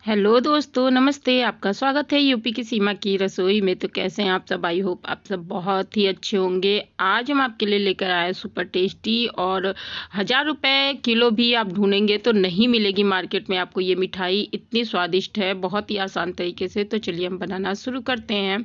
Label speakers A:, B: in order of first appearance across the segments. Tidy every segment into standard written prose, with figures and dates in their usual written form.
A: Hello दोस्तों, नमस्ते। आपका स्वागत है यूपी की सीमा की रसोई में। तो कैसे हैं आप सब? आई होप आप सब बहुत ही अच्छे होंगे। आज हम आपके लिए लेकर आए सुपर टेस्टी और 1000 रुपये किलो भी आप ढूंढेंगे तो नहीं मिलेगी मार्केट में आपको ये मिठाई। इतनी स्वादिष्ट है, बहुत ही आसान तरीके से। तो चलिए हम बनाना शुरू करते हैं।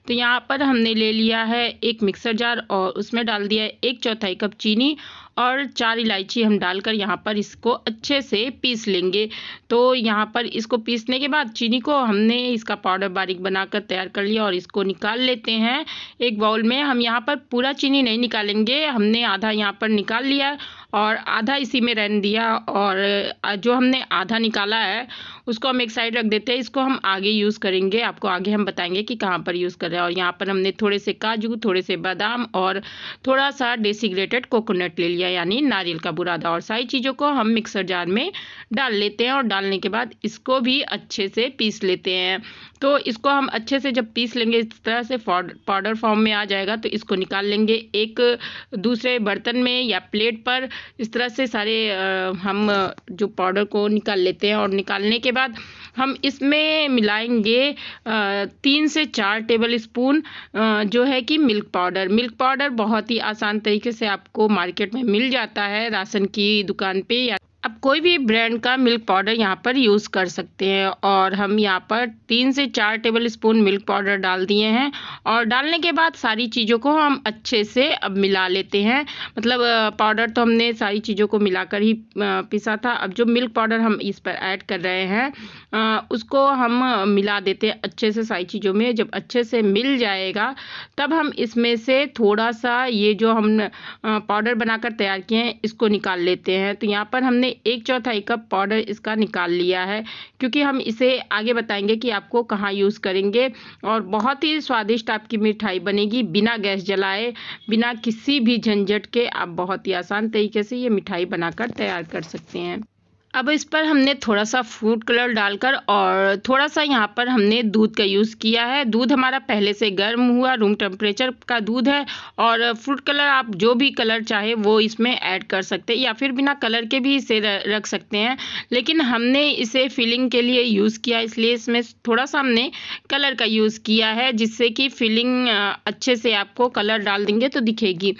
A: तो यहाँ पर हमने ले लिया है एक मिक्सर जार और उसमें डाल दिया है 1/4 कप चीनी और 4 इलायची हम डालकर यहाँ पर इसको अच्छे से पीस लेंगे। तो यहाँ पर इसको पीसने के बाद चीनी को हमने इसका पाउडर बारीक बनाकर तैयार कर लिया और इसको निकाल लेते हैं एक बाउल में। हम यहाँ पर पूरा चीनी नहीं निकालेंगे, हमने आधा यहाँ पर निकाल लिया और आधा इसी में रहने दिया। और जो हमने आधा निकाला है उसको हम एक साइड रख देते हैं। इसको हम आगे यूज़ करेंगे, आपको आगे हम बताएंगे कि कहाँ पर यूज़ कर रहे हैं। और यहाँ पर हमने थोड़े से काजू, थोड़े से बादाम और थोड़ा सा डेसिग्रेटेड कोकोनट ले लिया, यानी नारियल का बुरादा। और सारी चीज़ों को हम मिक्सर जार में डाल लेते हैं और डालने के बाद इसको भी अच्छे से पीस लेते हैं। तो इसको हम अच्छे से जब पीस लेंगे, इस तरह से पाउडर फॉर्म में आ जाएगा, तो इसको निकाल लेंगे एक दूसरे बर्तन में या प्लेट पर। इस तरह से सारे हम जो पाउडर को निकाल लेते हैं। और निकालने के बाद हम इसमें मिलाएंगे 3 से 4 टेबल स्पून जो है कि मिल्क पाउडर। मिल्क पाउडर बहुत ही आसान तरीके से आपको मार्केट में मिल जाता है, राशन की दुकान पे, या आप कोई भी ब्रांड का मिल्क पाउडर यहाँ पर यूज़ कर सकते हैं। और हम यहाँ पर 3 से 4 टेबल स्पून मिल्क पाउडर डाल दिए हैं। और डालने के बाद सारी चीज़ों को हम अच्छे से अब मिला लेते हैं। मतलब पाउडर तो हमने सारी चीज़ों को मिलाकर ही पिसा था। अब जो मिल्क पाउडर हम इस पर ऐड कर रहे हैं उसको हम मिला देते हैं अच्छे से सारी चीज़ों में। जब अच्छे से मिल जाएगा तब हम इसमें से थोड़ा सा ये जो हम पाउडर बनाकर तैयार किए हैं इसको निकाल लेते हैं। तो यहाँ पर हमने 1/4 कप पाउडर इसका निकाल लिया है, क्योंकि हम इसे आगे बताएंगे कि आपको कहाँ यूज़ करेंगे। और बहुत ही स्वादिष्ट आपकी मिठाई बनेगी, बिना गैस जलाए, बिना किसी भी झंझट के। आप बहुत ही आसान तरीके से ये मिठाई बनाकर तैयार कर सकते हैं। अब इस पर हमने थोड़ा सा फूड कलर डालकर और थोड़ा सा यहाँ पर हमने दूध का यूज़ किया है। दूध हमारा पहले से गर्म हुआ रूम टेम्परेचर का दूध है। और फूड कलर आप जो भी कलर चाहे वो इसमें ऐड कर सकते हैं, या फिर बिना कलर के भी इसे रख सकते हैं। लेकिन हमने इसे फिलिंग के लिए यूज़ किया, इसलिए इसमें थोड़ा सा हमने कलर का यूज़ किया है, जिससे कि फिलिंग अच्छे से आपको कलर डाल देंगे तो दिखेगी।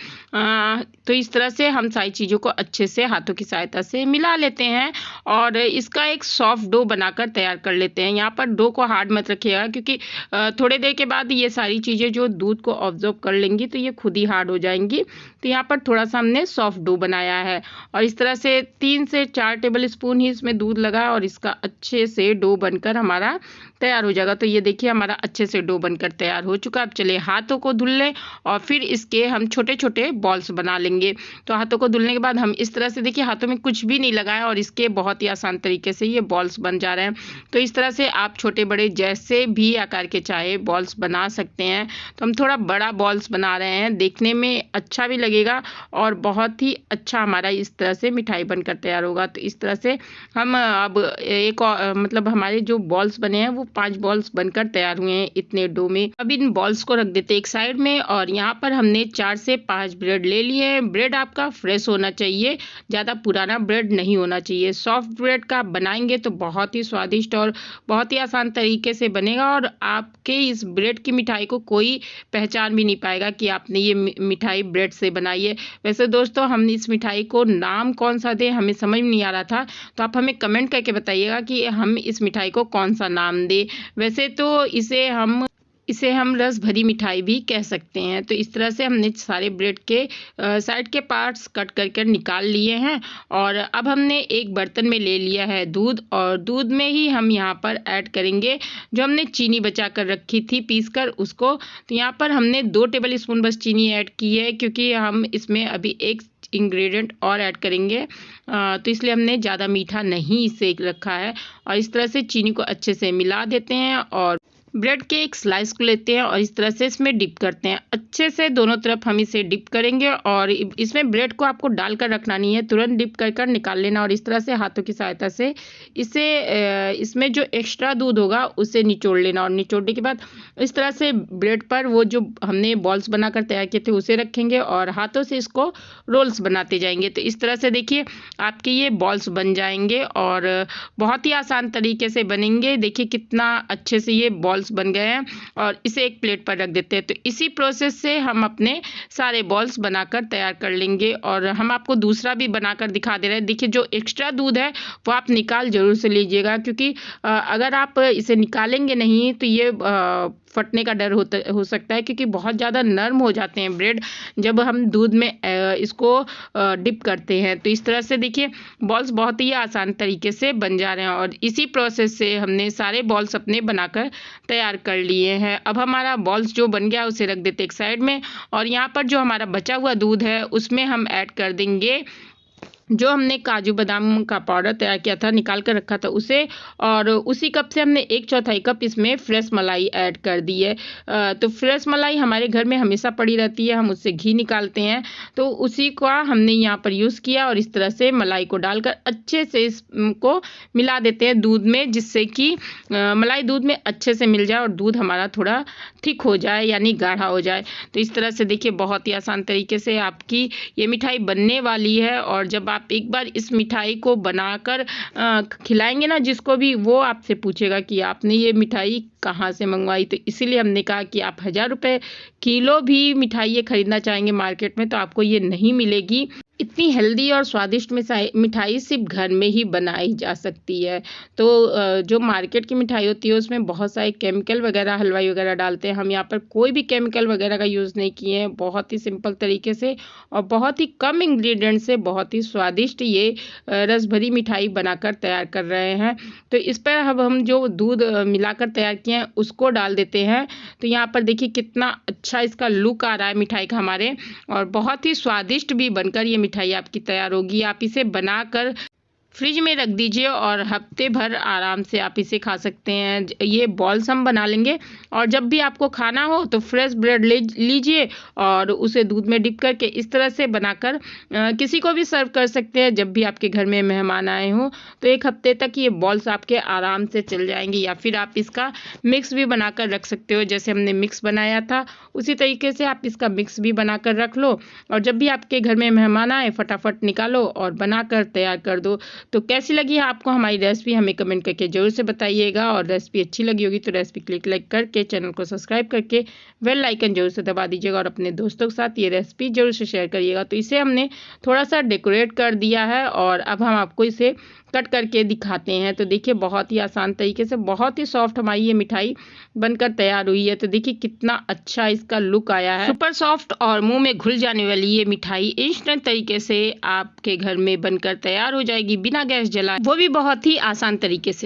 A: तो इस तरह से हम सारी चीज़ों को अच्छे से हाथों की सहायता से मिला लेते हैं और इसका एक सॉफ्ट डो बनाकर तैयार कर लेते हैं। यहाँ पर डो को हार्ड मत रखिएगा, क्योंकि थोड़े देर के बाद ये सारी चीज़ें जो दूध को ऑब्जॉर्व कर लेंगी तो ये खुद ही हार्ड हो जाएंगी। तो यहाँ पर थोड़ा सा हमने सॉफ्ट डो बनाया है और इस तरह से 3 से 4 टेबल स्पून ही इसमें दूध लगा और इसका अच्छे से डो बनकर हमारा तैयार हो जाएगा। तो ये देखिए हमारा अच्छे से डो बनकर तैयार हो चुका। अब चलिए हाथों को धुल लें और फिर इसके हम छोटे छोटे बॉल्स बना लेंगे। तो हाथों को धुलने के बाद हम इस तरह से, देखिए हाथों में कुछ भी नहीं लगाया और इसके बहुत ही आसान तरीके से ये बॉल्स बन जा रहे हैं। तो इस तरह से आप छोटे बड़े जैसे भी आकार के चाहे बॉल्स बना सकते हैं। तो हम थोड़ा बड़ा बॉल्स बना रहे हैं, देखने में अच्छा भी लगेगा और बहुत ही अच्छा हमारा इस तरह से मिठाई बनकर तैयार होगा। तो इस तरह से हम अब एक मतलब हमारे जो बॉल्स बने हैं वो 5 बॉल्स बनकर तैयार हुए हैं इतने डो में। अब इन बॉल्स को रख देते हैं एक साइड में। और यहाँ पर हमने 4 से 5 ब्रेड ले लिए हैं। ब्रेड आपका फ्रेश होना चाहिए, ज़्यादा पुराना ब्रेड नहीं होना चाहिए। सॉफ्ट ब्रेड का बनाएंगे तो बहुत ही स्वादिष्ट और बहुत ही आसान तरीके से बनेगा और आपके इस ब्रेड की मिठाई को कोई पहचान भी नहीं पाएगा कि आपने ये मिठाई ब्रेड से बनाई है। वैसे दोस्तों, हम इस मिठाई को नाम कौन सा दें हमें समझ में नहीं आ रहा था, तो आप हमें कमेंट करके बताइएगा कि हम इस मिठाई को कौन सा नाम दें। वैसे तो इसे हम रस भरी मिठाई भी कह सकते हैं। तो इस तरह से हमने सारे ब्रेड के साइड के पार्ट्स कट कर निकाल लिए हैं। और अब हमने एक बर्तन में ले लिया है दूध और दूध में ही हम यहाँ पर ऐड करेंगे जो हमने चीनी बचा कर रखी थी पीस कर उसको। तो यहाँ पर हमने 2 टेबल स्पून बस चीनी ऐड की है, क्योंकि हम इसमें अभी एक इंग्रेडिएंट और ऐड करेंगे, तो इसलिए हमने ज़्यादा मीठा नहीं इसे रखा है। और इस तरह से चीनी को अच्छे से मिला देते हैं और ब्रेड के एक स्लाइस को लेते हैं और इस तरह से इसमें डिप करते हैं। अच्छे से दोनों तरफ हम इसे डिप करेंगे और इसमें ब्रेड को आपको डालकर रखना नहीं है, तुरंत डिप कर निकाल लेना और इस तरह से हाथों की सहायता से इसे इसमें जो एक्स्ट्रा दूध होगा उसे निचोड़ लेना और निचोड़ने के बाद इस तरह से ब्रेड पर वो जो हमने बॉल्स बनाकर तैयार किए थे उसे रखेंगे और हाथों से इसको रोल्स बनाते जाएंगे। तो इस तरह से देखिए आपके ये बॉल्स बन जाएंगे और बहुत ही आसान तरीके से बनेंगे। देखिए कितना अच्छे से ये बॉल्स बन गए हैं और इसे एक प्लेट पर रख देते हैं। तो इसी प्रोसेस से हम अपने सारे बॉल्स बनाकर तैयार कर लेंगे और हम आपको दूसरा भी बनाकर दिखा दे रहे हैं। देखिए जो एक्स्ट्रा दूध है वो आप निकाल जरूर से लीजिएगा, क्योंकि अगर आप इसे निकालेंगे नहीं तो ये फटने का डर हो सकता है, क्योंकि बहुत ज़्यादा नरम हो जाते हैं ब्रेड जब हम दूध में इसको डिप करते हैं। तो इस तरह से देखिए बॉल्स बहुत ही आसान तरीके से बन जा रहे हैं और इसी प्रोसेस से हमने सारे बॉल्स अपने बनाकर तैयार कर लिए हैं। अब हमारा बॉल्स जो बन गया उसे रख देते एक साइड में और यहाँ पर जो हमारा बचा हुआ दूध है उसमें हम ऐड कर देंगे जो हमने काजू बादाम का पाउडर तैयार किया था, निकाल कर रखा था उसे, और उसी कप से हमने 1/4 कप इसमें फ्रेश मलाई ऐड कर दी है। तो फ्रेश मलाई हमारे घर में हमेशा पड़ी रहती है, हम उससे घी निकालते हैं, तो उसी का हमने यहाँ पर यूज़ किया और इस तरह से मलाई को डालकर अच्छे से इसको मिला देते हैं दूध में, जिससे कि मलाई दूध में अच्छे से मिल जाए और दूध हमारा थोड़ा थिक हो जाए यानी गाढ़ा हो जाए। तो इस तरह से देखिए बहुत ही आसान तरीके से आपकी ये मिठाई बनने वाली है और जब आप एक बार इस मिठाई को बनाकर खिलाएंगे ना जिसको भी, वो आपसे पूछेगा कि आपने ये मिठाई कहाँ से मंगवाई। तो इसीलिए हमने कहा कि आप 1000 रुपये किलो भी मिठाई ये खरीदना चाहेंगे मार्केट में तो आपको ये नहीं मिलेगी। इतनी हेल्दी और स्वादिष्ट मिठाई सिर्फ घर में ही बनाई जा सकती है। तो जो मार्केट की मिठाई होती है उसमें बहुत सारे केमिकल वगैरह, हलवाई वगैरह डालते हैं। हम यहाँ पर कोई भी केमिकल वगैरह का यूज़ नहीं किए हैं, बहुत ही सिंपल तरीके से और बहुत ही कम इंग्रेडिएंट से बहुत ही स्वादिष्ट ये रसभरी मिठाई बनाकर तैयार कर रहे हैं। तो इस पर अब हम जो दूध मिलाकर तैयार किए हैं उसको डाल देते हैं। तो यहाँ पर देखिए कितना अच्छा इसका लुक आ रहा है मिठाई का हमारे, और बहुत ही स्वादिष्ट भी बनकर ये मिठाई आपकी तैयार होगी। आप इसे बनाकर फ्रिज में रख दीजिए और हफ्ते भर आराम से आप इसे खा सकते हैं। ये बॉल्स हम बना लेंगे और जब भी आपको खाना हो तो फ्रेश ब्रेड ले लीजिए और उसे दूध में डिप करके इस तरह से बनाकर किसी को भी सर्व कर सकते हैं। जब भी आपके घर में मेहमान आए हों तो एक हफ्ते तक ये बॉल्स आपके आराम से चल जाएंगे। या फिर आप इसका मिक्स भी बनाकर रख सकते हो, जैसे हमने मिक्स बनाया था उसी तरीके से आप इसका मिक्स भी बनाकर रख लो और जब भी आपके घर में मेहमान आए फटाफट निकालो और बनाकर तैयार कर दो। तो कैसी लगी आपको हमारी रेसिपी हमें कमेंट करके ज़रूर से बताइएगा, और रेसिपी अच्छी लगी होगी तो रेसिपी क्लिक लाइक करके चैनल को सब्सक्राइब करके बेल आइकन जरूर से दबा दीजिएगा और अपने दोस्तों के साथ ये रेसिपी जरूर से शेयर करिएगा। तो इसे हमने थोड़ा सा डेकोरेट कर दिया है और अब हम आपको इसे कट करके दिखाते हैं। तो देखिए बहुत ही आसान तरीके से बहुत ही सॉफ्ट हमारी ये मिठाई बनकर तैयार हुई है। तो देखिए कितना अच्छा इसका लुक आया है, सुपर सॉफ्ट और मुंह में घुल जाने वाली ये मिठाई इंस्टेंट तरीके से आपके घर में बनकर तैयार हो जाएगी बिना गैस जलाए, वो भी बहुत ही आसान तरीके से।